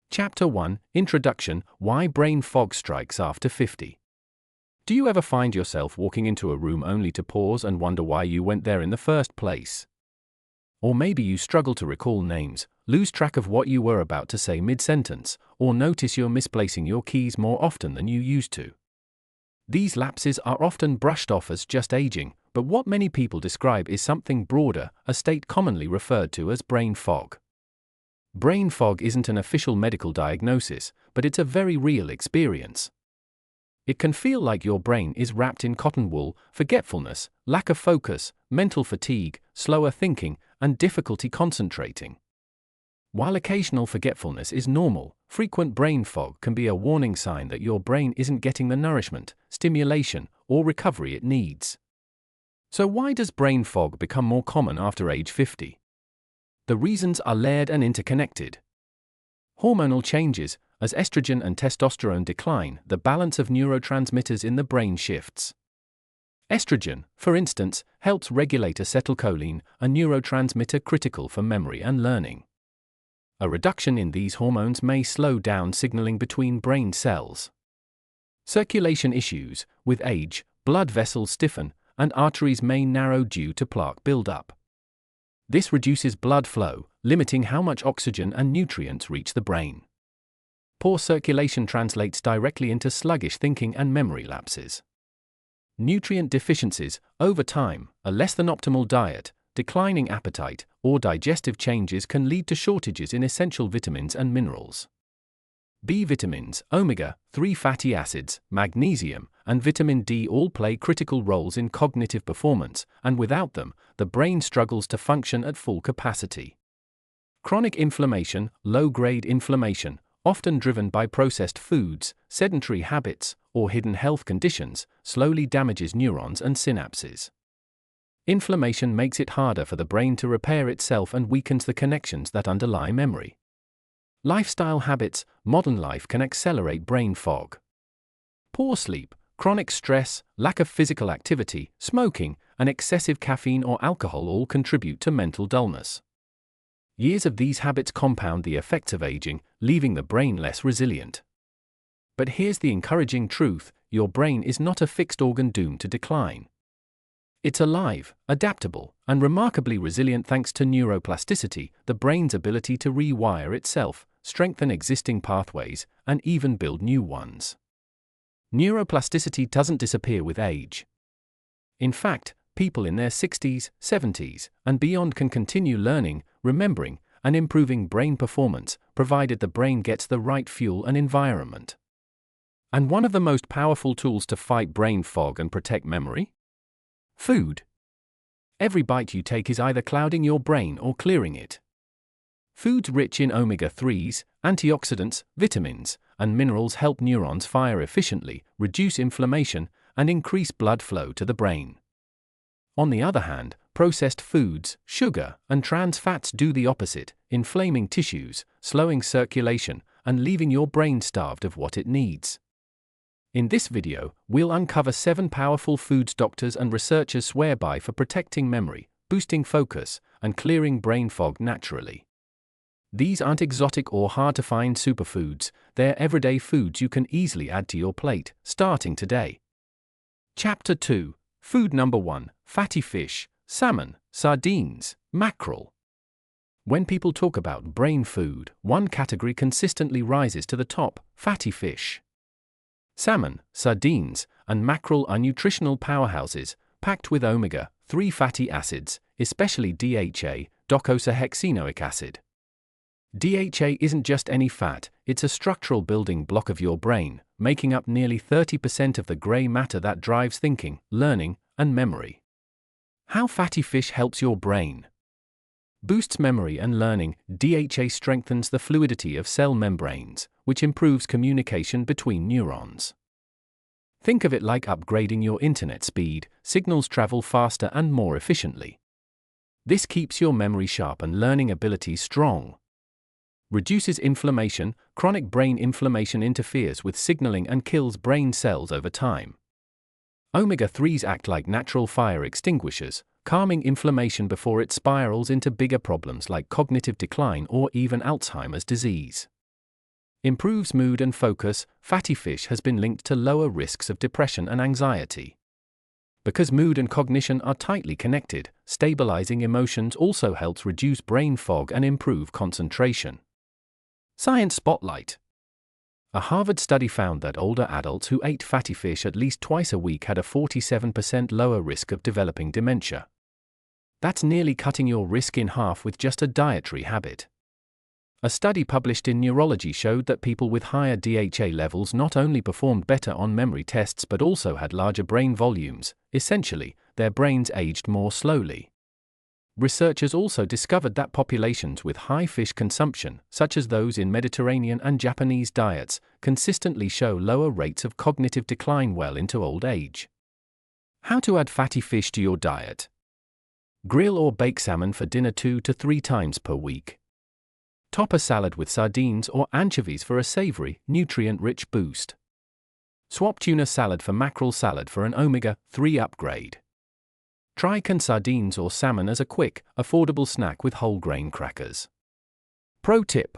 Chapter 1, Introduction, Why Brain Fog Strikes After 50. Do you ever find yourself walking into a room only to pause and wonder why you went there in the first place? Or maybe you struggle to recall names, lose track of what you were about to say mid-sentence, or notice you're misplacing your keys more often than you used to. These lapses are often brushed off as just aging, but what many people describe is something broader, a state commonly referred to as brain fog. Brain fog isn't an official medical diagnosis, but it's a very real experience. It can feel like your brain is wrapped in cotton wool, forgetfulness, lack of focus, mental fatigue, slower thinking, and difficulty concentrating. While occasional forgetfulness is normal, frequent brain fog can be a warning sign that your brain isn't getting the nourishment, stimulation, or recovery it needs. So why does brain fog become more common after age 50? The reasons are layered and interconnected. Hormonal changes. As estrogen and testosterone decline, the balance of neurotransmitters in the brain shifts. Estrogen, for instance, helps regulate acetylcholine, a neurotransmitter critical for memory and learning. A reduction in these hormones may slow down signaling between brain cells. Circulation issues. With age, blood vessels stiffen, and arteries may narrow due to plaque buildup. This reduces blood flow, limiting how much oxygen and nutrients reach the brain. Poor circulation translates directly into sluggish thinking and memory lapses. Nutrient deficiencies. Over time, a less than optimal diet, declining appetite, or digestive changes can lead to shortages in essential vitamins and minerals. B vitamins, omega-3 fatty acids, magnesium, and vitamin D all play critical roles in cognitive performance, and without them, the brain struggles to function at full capacity. Chronic inflammation, low-grade inflammation, often driven by processed foods, sedentary habits, or hidden health conditions, slowly damages neurons and synapses. Inflammation makes it harder for the brain to repair itself and weakens the connections that underlie memory. Lifestyle habits. Modern life can accelerate brain fog. Poor sleep, chronic stress, lack of physical activity, smoking, and excessive caffeine or alcohol all contribute to mental dullness. Years of these habits compound the effects of aging, leaving the brain less resilient. But here's the encouraging truth: your brain is not a fixed organ doomed to decline. It's alive, adaptable, and remarkably resilient thanks to neuroplasticity, the brain's ability to rewire itself, strengthen existing pathways, and even build new ones. Neuroplasticity doesn't disappear with age. In fact, people in their 60s, 70s, and beyond can continue learning, remembering, and improving brain performance, provided the brain gets the right fuel and environment. And one of the most powerful tools to fight brain fog and protect memory? Food. Every bite you take is either clouding your brain or clearing it. Foods rich in omega-3s, antioxidants, vitamins, and minerals help neurons fire efficiently, reduce inflammation, and increase blood flow to the brain. On the other hand, processed foods, sugar, and trans fats do the opposite, inflaming tissues, slowing circulation, and leaving your brain starved of what it needs. In this video, we'll uncover 7 powerful foods doctors and researchers swear by for protecting memory, boosting focus, and clearing brain fog naturally. These aren't exotic or hard-to-find superfoods, they're everyday foods you can easily add to your plate, starting today. Chapter 2. Food number 1, fatty fish, salmon, sardines, mackerel. When people talk about brain food, one category consistently rises to the top: fatty fish. Salmon, sardines, and mackerel are nutritional powerhouses, packed with omega-3 fatty acids, especially DHA, docosahexaenoic acid. DHA isn't just any fat, it's a structural building block of your brain, making up nearly 30% of the gray matter that drives thinking, learning, and memory. How fatty fish helps your brain? Boosts memory and learning. DHA strengthens the fluidity of cell membranes, which improves communication between neurons. Think of it like upgrading your internet speed. Signals travel faster and more efficiently. This keeps your memory sharp and learning abilities strong. Reduces inflammation. Chronic brain inflammation interferes with signaling and kills brain cells over time. Omega-3s act like natural fire extinguishers, calming inflammation before it spirals into bigger problems like cognitive decline or even Alzheimer's disease. Improves mood and focus. Fatty fish has been linked to lower risks of depression and anxiety. Because mood and cognition are tightly connected, stabilizing emotions also helps reduce brain fog and improve concentration. Science Spotlight. A Harvard study found that older adults who ate fatty fish at least twice a week had a 47% lower risk of developing dementia. That's nearly cutting your risk in half with just a dietary habit. A study published in Neurology showed that people with higher DHA levels not only performed better on memory tests but also had larger brain volumes. Essentially, their brains aged more slowly. Researchers also discovered that populations with high fish consumption, such as those in Mediterranean and Japanese diets, consistently show lower rates of cognitive decline well into old age. How to add fatty fish to your diet. Grill or bake salmon for dinner 2 to 3 times per week. Top a salad with sardines or anchovies for a savory, nutrient-rich boost. Swap tuna salad for mackerel salad for an omega-3 upgrade. Try canned sardines or salmon as a quick, affordable snack with whole grain crackers. Pro tip.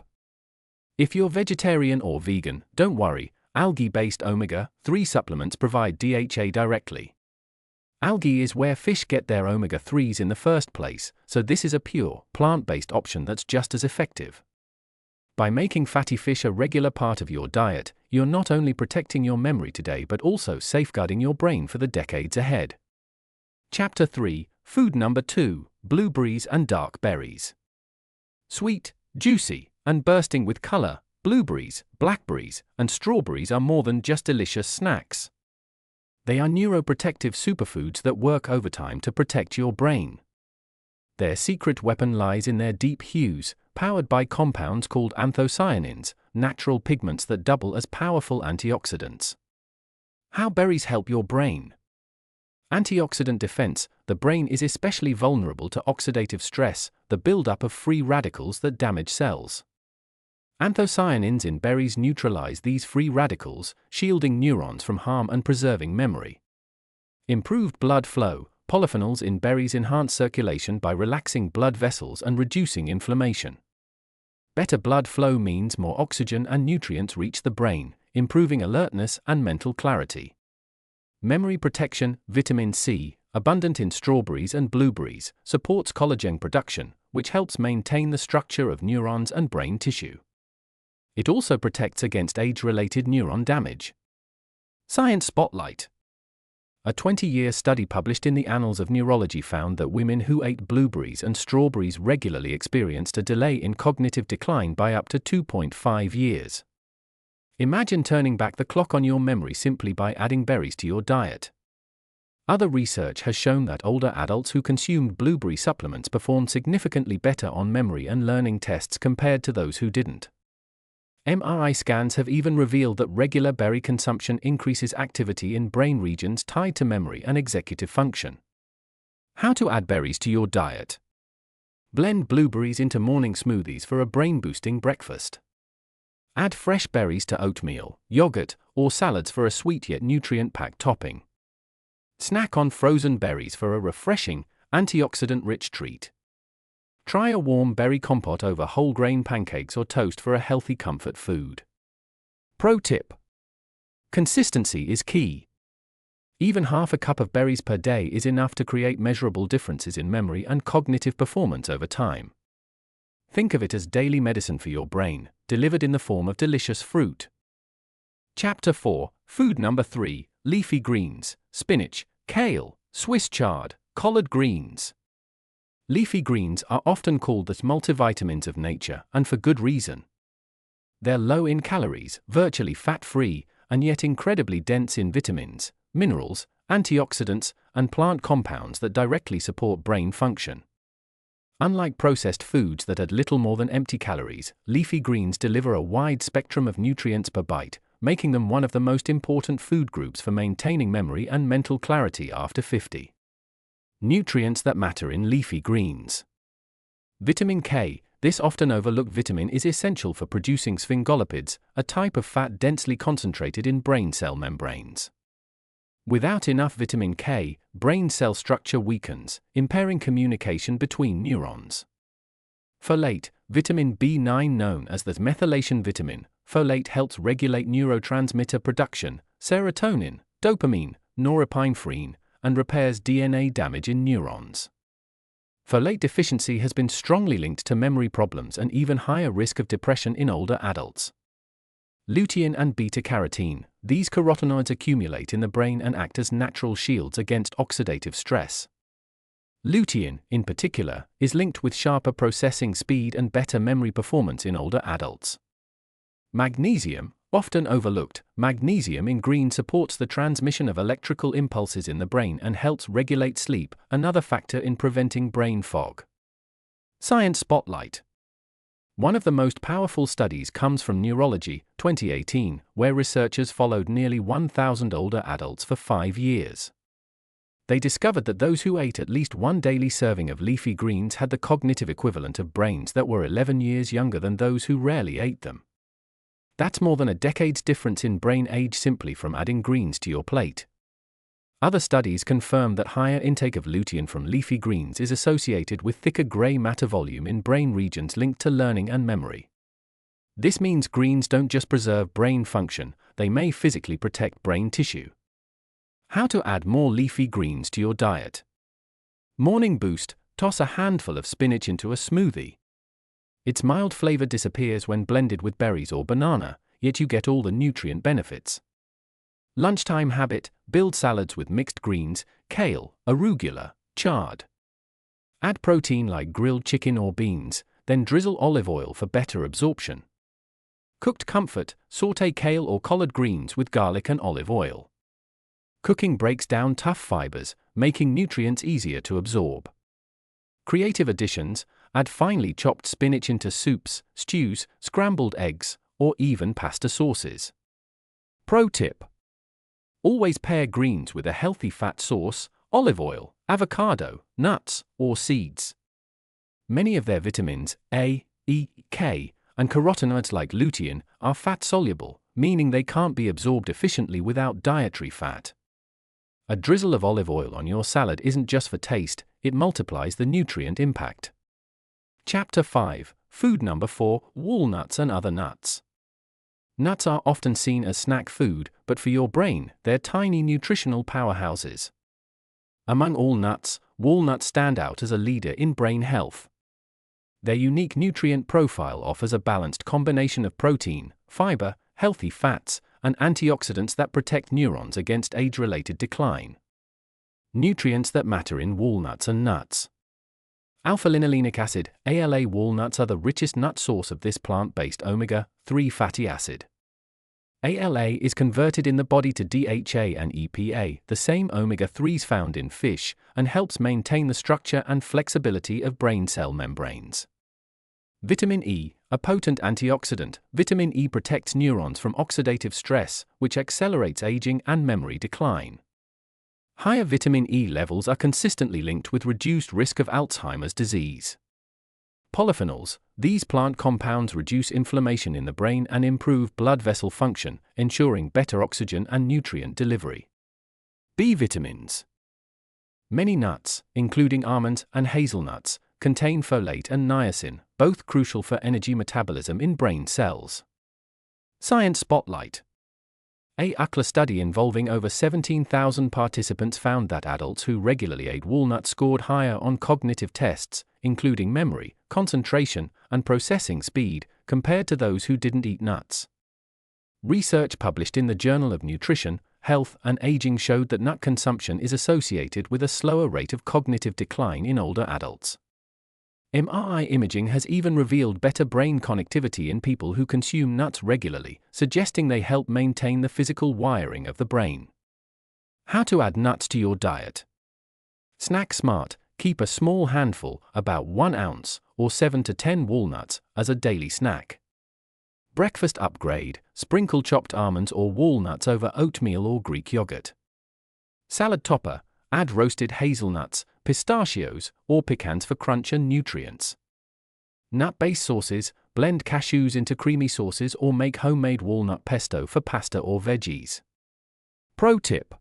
If you're vegetarian or vegan, don't worry, algae-based omega-3 supplements provide DHA directly. Algae is where fish get their omega-3s in the first place, so this is a pure, plant-based option that's just as effective. By making fatty fish a regular part of your diet, you're not only protecting your memory today but also safeguarding your brain for the decades ahead. Chapter 3, Food Number 2, Blueberries and Dark Berries. Sweet, juicy, and bursting with color, blueberries, blackberries, and strawberries are more than just delicious snacks. They are neuroprotective superfoods that work overtime to protect your brain. Their secret weapon lies in their deep hues, powered by compounds called anthocyanins, natural pigments that double as powerful antioxidants. How berries help your brain. Antioxidant defense. The brain is especially vulnerable to oxidative stress, the buildup of free radicals that damage cells. Anthocyanins in berries neutralize these free radicals, shielding neurons from harm and preserving memory. Improved blood flow. Polyphenols in berries enhance circulation by relaxing blood vessels and reducing inflammation. Better blood flow means more oxygen and nutrients reach the brain, improving alertness and mental clarity. Memory protection. Vitamin C, abundant in strawberries and blueberries, supports collagen production, which helps maintain the structure of neurons and brain tissue. It also protects against age-related neuron damage. Science Spotlight. A 20-year study published in the Annals of Neurology found that women who ate blueberries and strawberries regularly experienced a delay in cognitive decline by up to 2.5 years. Imagine turning back the clock on your memory simply by adding berries to your diet. Other research has shown that older adults who consumed blueberry supplements performed significantly better on memory and learning tests compared to those who didn't. MRI scans have even revealed that regular berry consumption increases activity in brain regions tied to memory and executive function. How to add berries to your diet. Blend blueberries into morning smoothies for a brain-boosting breakfast. Add fresh berries to oatmeal, yogurt, or salads for a sweet yet nutrient-packed topping. Snack on frozen berries for a refreshing, antioxidant-rich treat. Try a warm berry compote over whole grain pancakes or toast for a healthy comfort food. Pro tip. Consistency is key. Even half a cup of berries per day is enough to create measurable differences in memory and cognitive performance over time. Think of it as daily medicine for your brain, delivered in the form of delicious fruit. Chapter 4, Food Number 3, Leafy Greens, Spinach, Kale, Swiss Chard, Collard Greens. Leafy greens are often called the multivitamins of nature, and for good reason. They're low in calories, virtually fat-free, and yet incredibly dense in vitamins, minerals, antioxidants, and plant compounds that directly support brain function. Unlike processed foods that add little more than empty calories, leafy greens deliver a wide spectrum of nutrients per bite, making them one of the most important food groups for maintaining memory and mental clarity after 50. Nutrients that matter in leafy greens. Vitamin K. This often overlooked vitamin is essential for producing sphingolipids, a type of fat densely concentrated in brain cell membranes. Without enough vitamin K, brain cell structure weakens, impairing communication between neurons. Folate, vitamin B9 known as the methylation vitamin, folate helps regulate neurotransmitter production, serotonin, dopamine, norepinephrine, and repairs DNA damage in neurons. Folate deficiency has been strongly linked to memory problems and even higher risk of depression in older adults. Lutein and beta-carotene, these carotenoids accumulate in the brain and act as natural shields against oxidative stress. Lutein, in particular, is linked with sharper processing speed and better memory performance in older adults. Magnesium, often overlooked, magnesium in green supports the transmission of electrical impulses in the brain and helps regulate sleep, another factor in preventing brain fog. Science Spotlight. One of the most powerful studies comes from Neurology, 2018, where researchers followed nearly 1,000 older adults for 5 years. They discovered that those who ate at least one daily serving of leafy greens had the cognitive equivalent of brains that were 11 years younger than those who rarely ate them. That's more than a decade's difference in brain age simply from adding greens to your plate. Other studies confirm that higher intake of lutein from leafy greens is associated with thicker gray matter volume in brain regions linked to learning and memory. This means greens don't just preserve brain function, they may physically protect brain tissue. How to add more leafy greens to your diet. Morning boost: toss a handful of spinach into a smoothie. Its mild flavor disappears when blended with berries or banana, yet you get all the nutrient benefits. Lunchtime habit: build salads with mixed greens, kale, arugula, chard. Add protein like grilled chicken or beans, then drizzle olive oil for better absorption. Cooked comfort: sauté kale or collard greens with garlic and olive oil. Cooking breaks down tough fibers, making nutrients easier to absorb. Creative additions: add finely chopped spinach into soups, stews, scrambled eggs, or even pasta sauces. Pro tip: always pair greens with a healthy fat source, olive oil, avocado, nuts, or seeds. Many of their vitamins, A, E, K, and carotenoids like lutein, are fat-soluble, meaning they can't be absorbed efficiently without dietary fat. A drizzle of olive oil on your salad isn't just for taste, it multiplies the nutrient impact. Chapter 5, Food Number 4, Walnuts and Other Nuts. Nuts are often seen as snack food, but for your brain, they're tiny nutritional powerhouses. Among all nuts, walnuts stand out as a leader in brain health. Their unique nutrient profile offers a balanced combination of protein, fiber, healthy fats, and antioxidants that protect neurons against age-related decline. Nutrients that matter in walnuts and nuts. Alpha-linolenic acid, ALA. Walnuts are the richest nut source of this plant-based omega-3 fatty acid. ALA is converted in the body to DHA and EPA, the same omega-3s found in fish, and helps maintain the structure and flexibility of brain cell membranes. Vitamin E, a potent antioxidant. Vitamin E protects neurons from oxidative stress, which accelerates aging and memory decline. Higher vitamin E levels are consistently linked with reduced risk of Alzheimer's disease. Polyphenols, these plant compounds reduce inflammation in the brain and improve blood vessel function, ensuring better oxygen and nutrient delivery. B vitamins. Many nuts, including almonds and hazelnuts, contain folate and niacin, both crucial for energy metabolism in brain cells. Science Spotlight. A UCLA study involving over 17,000 participants found that adults who regularly ate walnuts scored higher on cognitive tests, including memory, concentration, and processing speed, compared to those who didn't eat nuts. Research published in the Journal of Nutrition, Health and Aging showed that nut consumption is associated with a slower rate of cognitive decline in older adults. MRI imaging has even revealed better brain connectivity in people who consume nuts regularly, suggesting they help maintain the physical wiring of the brain. How to add nuts to your diet. Snack smart: keep a small handful, about 1 ounce, or 7 to 10 walnuts, as a daily snack. Breakfast upgrade: sprinkle chopped almonds or walnuts over oatmeal or Greek yogurt. Salad topper: add roasted hazelnuts, pistachios, or pecans for crunch and nutrients. Nut-based sauces: blend cashews into creamy sauces or make homemade walnut pesto for pasta or veggies. Pro tip: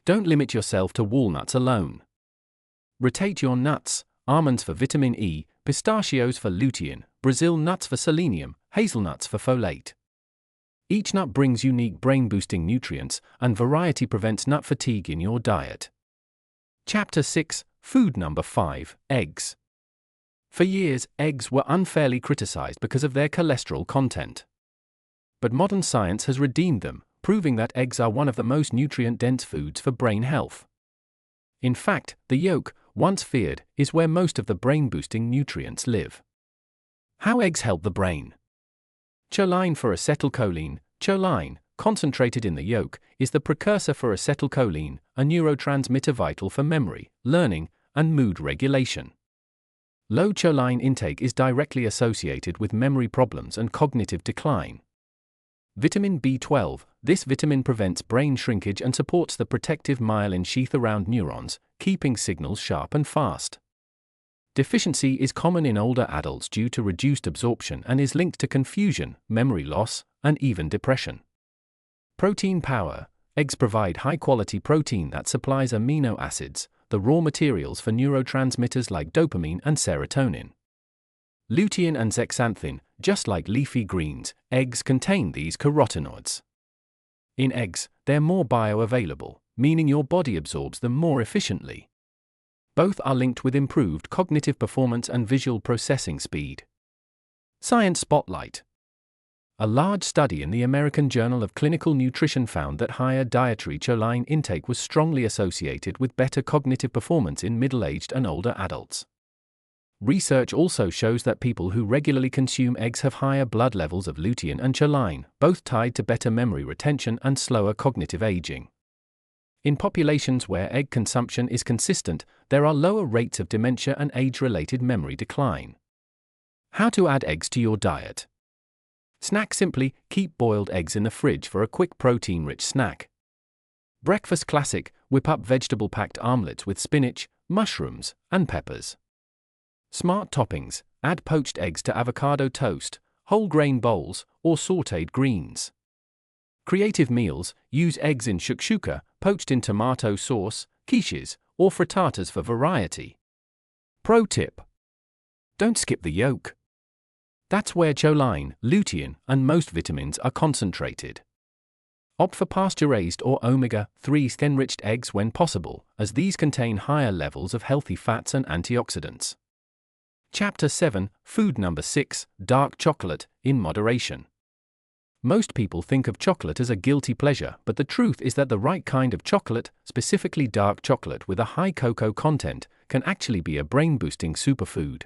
Don't limit yourself to walnuts alone. Rotate your nuts: almonds for vitamin E, pistachios for lutein, Brazil nuts for selenium, hazelnuts for folate. Each nut brings unique brain-boosting nutrients, and variety prevents nut fatigue in your diet. Chapter 6, Food Number 5, Eggs. For years, eggs were unfairly criticized because of their cholesterol content. But modern science has redeemed them, proving that eggs are one of the most nutrient-dense foods for brain health. In fact, the yolk, once feared, is where most of the brain-boosting nutrients live. How eggs help the brain. Choline for acetylcholine. Choline, concentrated in the yolk, is the precursor for acetylcholine, a neurotransmitter vital for memory, learning, and mood regulation. Low choline intake is directly associated with memory problems and cognitive decline. Vitamin B12. This vitamin prevents brain shrinkage and supports the protective myelin sheath around neurons, keeping signals sharp and fast. Deficiency is common in older adults due to reduced absorption and is linked to confusion, memory loss, and even depression. Protein power. Eggs provide high-quality protein that supplies amino acids, the raw materials for neurotransmitters like dopamine and serotonin. Lutein and zeaxanthin. Just like leafy greens, eggs contain these carotenoids. In eggs, they're more bioavailable, meaning your body absorbs them more efficiently. Both are linked with improved cognitive performance and visual processing speed. Science Spotlight. A large study in the American Journal of Clinical Nutrition found that higher dietary choline intake was strongly associated with better cognitive performance in middle-aged and older adults. Research also shows that people who regularly consume eggs have higher blood levels of lutein and choline, both tied to better memory retention and slower cognitive aging. In populations where egg consumption is consistent, there are lower rates of dementia and age-related memory decline. How to add eggs to your diet. Snack simply: keep boiled eggs in the fridge for a quick protein-rich snack. Breakfast classic: whip up vegetable-packed omelets with spinach, mushrooms, and peppers. Smart toppings: add poached eggs to avocado toast, whole grain bowls, or sautéed greens. Creative meals: use eggs in shakshuka, poached in tomato sauce, quiches, or frittatas for variety. Pro tip: don't skip the yolk. That's where choline, lutein, and most vitamins are concentrated. Opt for pasture-raised or omega-3 enriched eggs when possible, as these contain higher levels of healthy fats and antioxidants. Chapter 7, Food Number 6, Dark Chocolate, in moderation. Most people think of chocolate as a guilty pleasure, but the truth is that the right kind of chocolate, specifically dark chocolate with a high cocoa content, can actually be a brain-boosting superfood.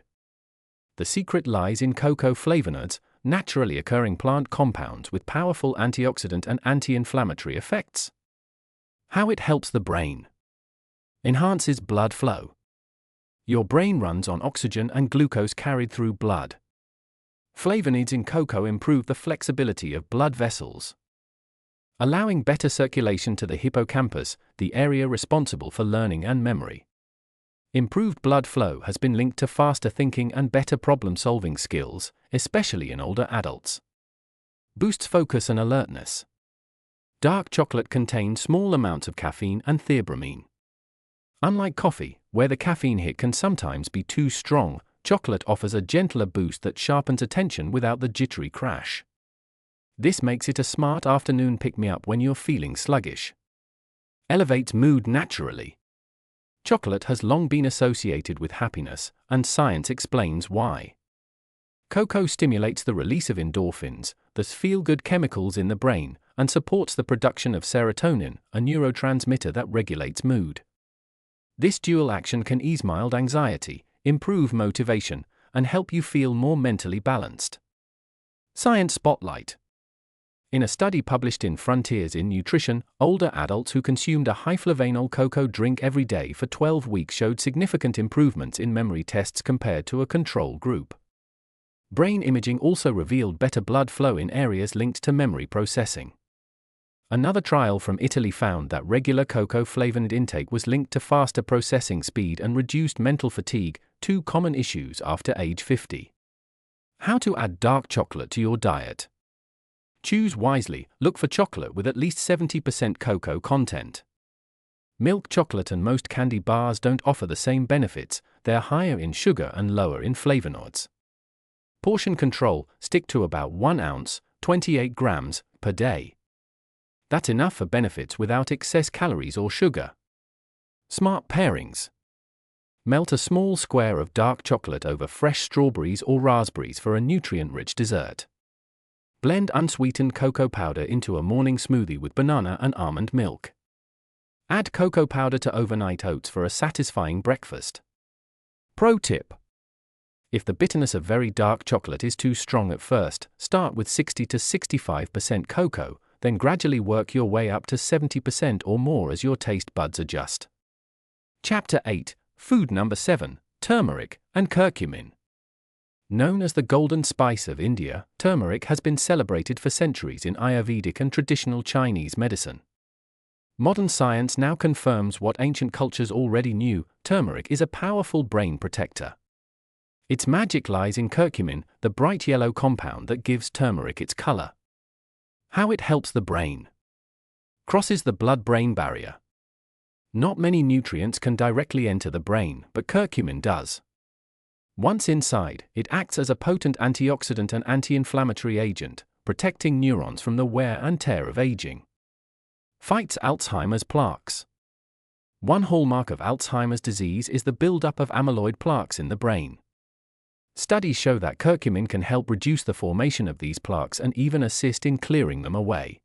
The secret lies in cocoa flavonoids, naturally occurring plant compounds with powerful antioxidant and anti-inflammatory effects. How it helps the brain. Enhances blood flow. Your brain runs on oxygen and glucose carried through blood. Flavonoids in cocoa improve the flexibility of blood vessels, allowing better circulation to the hippocampus, the area responsible for learning and memory. Improved blood flow has been linked to faster thinking and better problem-solving skills, especially in older adults. Boosts focus and alertness. Dark chocolate contains small amounts of caffeine and theobromine. Unlike coffee, where the caffeine hit can sometimes be too strong, chocolate offers a gentler boost that sharpens attention without the jittery crash. This makes it a smart afternoon pick-me-up when you're feeling sluggish. Elevates mood naturally. Chocolate has long been associated with happiness, and science explains why. Cocoa stimulates the release of endorphins, thus feel-good chemicals in the brain, and supports the production of serotonin, a neurotransmitter that regulates mood. This dual action can ease mild anxiety, improve motivation, and help you feel more mentally balanced. Science Spotlight. In a study published in Frontiers in Nutrition, older adults who consumed a high-flavanol cocoa drink every day for 12 weeks showed significant improvements in memory tests compared to a control group. Brain imaging also revealed better blood flow in areas linked to memory processing. Another trial from Italy found that regular cocoa flavonoid intake was linked to faster processing speed and reduced mental fatigue, two common issues after age 50. How to add dark chocolate to your diet. Choose wisely. Look for chocolate with at least 70% cocoa content. Milk chocolate and most candy bars don't offer the same benefits, they're higher in sugar and lower in flavonoids. Portion control, stick to about 1 ounce, 28 grams, per day. That's enough for benefits without excess calories or sugar. Smart pairings. Melt a small square of dark chocolate over fresh strawberries or raspberries for a nutrient-rich dessert. Blend unsweetened cocoa powder into a morning smoothie with banana and almond milk. Add cocoa powder to overnight oats for a satisfying breakfast. Pro tip: if the bitterness of very dark chocolate is too strong at first, start with 60 to 65% cocoa, then gradually work your way up to 70% or more as your taste buds adjust. Chapter 8, Food Number 7, Turmeric and Curcumin. Known as the golden spice of India, turmeric has been celebrated for centuries in Ayurvedic and traditional Chinese medicine. Modern science now confirms what ancient cultures already knew: turmeric is a powerful brain protector. Its magic lies in curcumin, the bright yellow compound that gives turmeric its color. How it helps the brain. Crosses the blood-brain barrier. Not many nutrients can directly enter the brain, but curcumin does. Once inside, it acts as a potent antioxidant and anti-inflammatory agent, protecting neurons from the wear and tear of aging. Fights Alzheimer's plaques. One hallmark of Alzheimer's disease is the buildup of amyloid plaques in the brain. Studies show that curcumin can help reduce the formation of these plaques and even assist in clearing them away.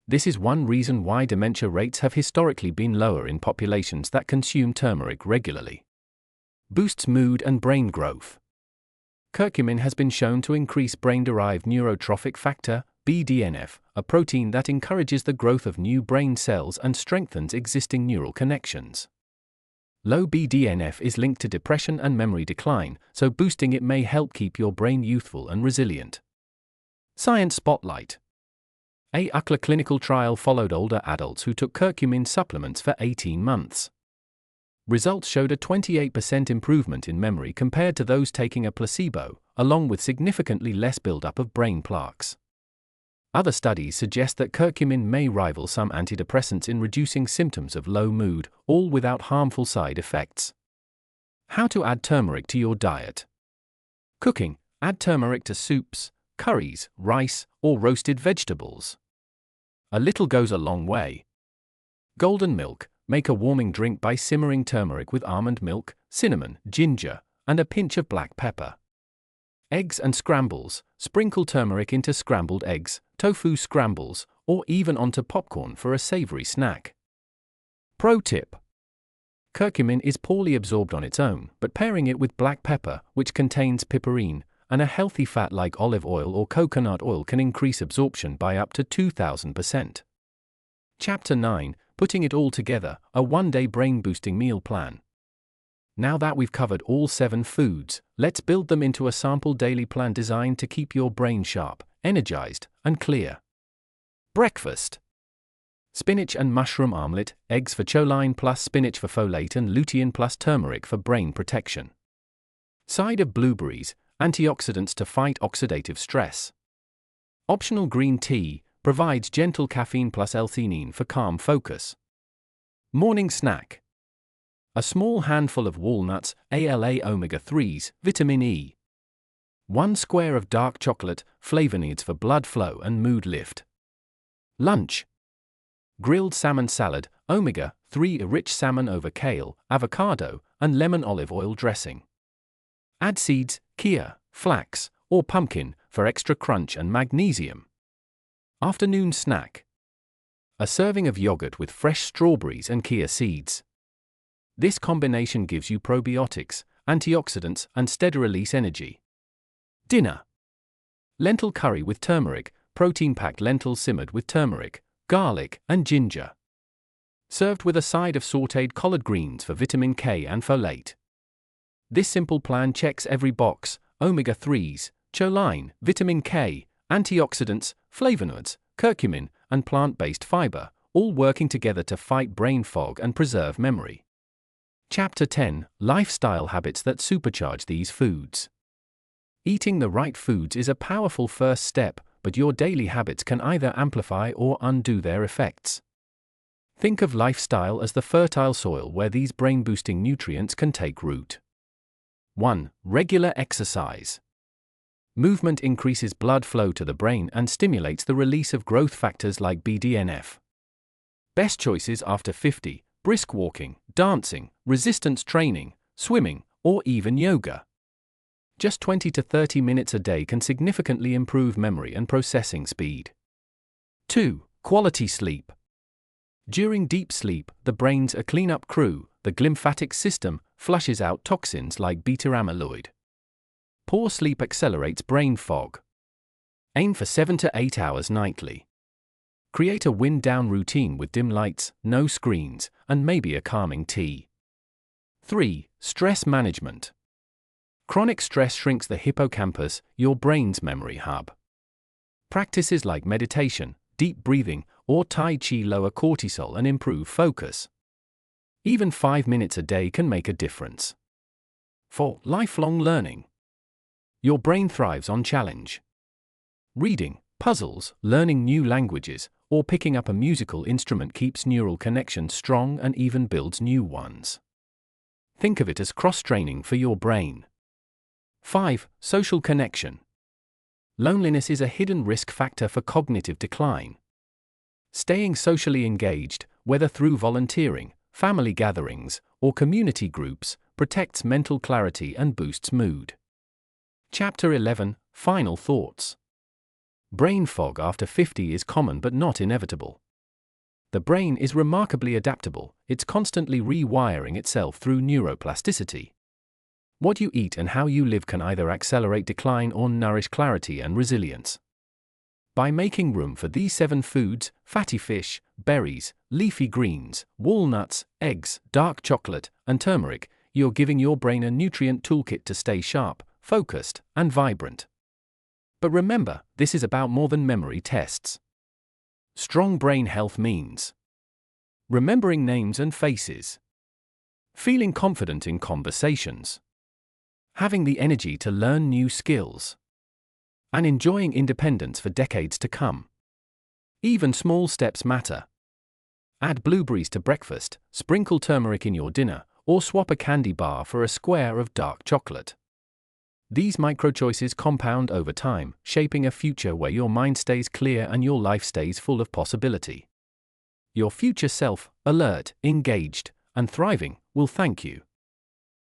This is one reason why dementia rates have historically been lower in populations that consume turmeric regularly. Boosts mood and brain growth. Curcumin has been shown to increase brain-derived neurotrophic factor, BDNF, a protein that encourages the growth of new brain cells and strengthens existing neural connections. Low BDNF is linked to depression and memory decline, so boosting it may help keep your brain youthful and resilient. Science Spotlight. A UCLA clinical trial followed older adults who took curcumin supplements for 18 months. Results showed a 28% improvement in memory compared to those taking a placebo, along with significantly less buildup of brain plaques. Other studies suggest that curcumin may rival some antidepressants in reducing symptoms of low mood, all without harmful side effects. How to add turmeric to your diet. Cooking: add turmeric to soups, curries, rice, or roasted vegetables. A little goes a long way. Golden milk: make a warming drink by simmering turmeric with almond milk, cinnamon, ginger, and a pinch of black pepper. Eggs and scrambles: sprinkle turmeric into scrambled eggs, tofu scrambles, or even onto popcorn for a savory snack. Pro tip: curcumin is poorly absorbed on its own, but pairing it with black pepper, which contains piperine, and a healthy fat like olive oil or coconut oil can increase absorption by up to 2,000%. Chapter 9, Putting it all together, a one-day brain-boosting meal plan. Now that we've covered all 7 foods, let's build them into a sample daily plan designed to keep your brain sharp, energized, and clear. Breakfast. Spinach and mushroom omelette, eggs for choline plus spinach for folate and lutein plus turmeric for brain protection. Side of blueberries, antioxidants to fight oxidative stress. Optional green tea, provides gentle caffeine plus L-theanine for calm focus. Morning snack. A small handful of walnuts, ALA omega-3s, vitamin E. 1 square of dark chocolate, flavonoids for blood flow and mood lift. Lunch. Grilled salmon salad, omega-3 rich salmon over kale, avocado, and lemon olive oil dressing. Add seeds, chia, flax, or pumpkin for extra crunch and magnesium. Afternoon snack. A serving of yogurt with fresh strawberries and chia seeds. This combination gives you probiotics, antioxidants, and steady-release energy. Dinner. Lentil curry with turmeric, protein-packed lentils simmered with turmeric, garlic, and ginger. Served with a side of sautéed collard greens for vitamin K and folate. This simple plan checks every box: omega-3s, choline, vitamin K, antioxidants, flavonoids, curcumin, and plant-based fiber, all working together to fight brain fog and preserve memory. Chapter 10, Lifestyle Habits that Supercharge These Foods. Eating the right foods is a powerful first step, but your daily habits can either amplify or undo their effects. Think of lifestyle as the fertile soil where these brain-boosting nutrients can take root. 1. Regular exercise. Movement increases blood flow to the brain and stimulates the release of growth factors like BDNF. Best choices after 50: brisk walking, dancing, resistance training, swimming, or even yoga. Just 20 to 30 minutes a day can significantly improve memory and processing speed. 2. Quality sleep. During deep sleep, the brain's a cleanup crew. The glymphatic system flushes out toxins like beta-amyloid. Poor sleep accelerates brain fog. Aim for 7 to 8 hours nightly. Create a wind-down routine with dim lights, no screens, and maybe a calming tea. 3. Stress management. Chronic stress shrinks the hippocampus, your brain's memory hub. Practices like meditation, deep breathing, or Tai Chi lower cortisol and improve focus. Even 5 minutes a day can make a difference. 4. Lifelong learning. Your brain thrives on challenge. Reading, puzzles, learning new languages, or picking up a musical instrument keeps neural connections strong and even builds new ones. Think of it as cross-training for your brain. 5. Social connection. Loneliness is a hidden risk factor for cognitive decline. Staying socially engaged, whether through volunteering, family gatherings, or community groups, protects mental clarity and boosts mood. Chapter 11. Final thoughts. Brain fog after 50 is common but not inevitable. The brain is remarkably adaptable, it's constantly rewiring itself through neuroplasticity. What you eat and how you live can either accelerate decline or nourish clarity and resilience. By making room for these 7 foods: fatty fish, berries, leafy greens, walnuts, eggs, dark chocolate, and turmeric, you're giving your brain a nutrient toolkit to stay sharp, focused, and vibrant. But remember, this is about more than memory tests. Strong brain health means remembering names and faces, feeling confident in conversations, having the energy to learn new skills, and enjoying independence for decades to come. Even small steps matter. Add blueberries to breakfast, sprinkle turmeric in your dinner, or swap a candy bar for a square of dark chocolate. These micro-choices compound over time, shaping a future where your mind stays clear and your life stays full of possibility. Your future self, alert, engaged, and thriving, will thank you.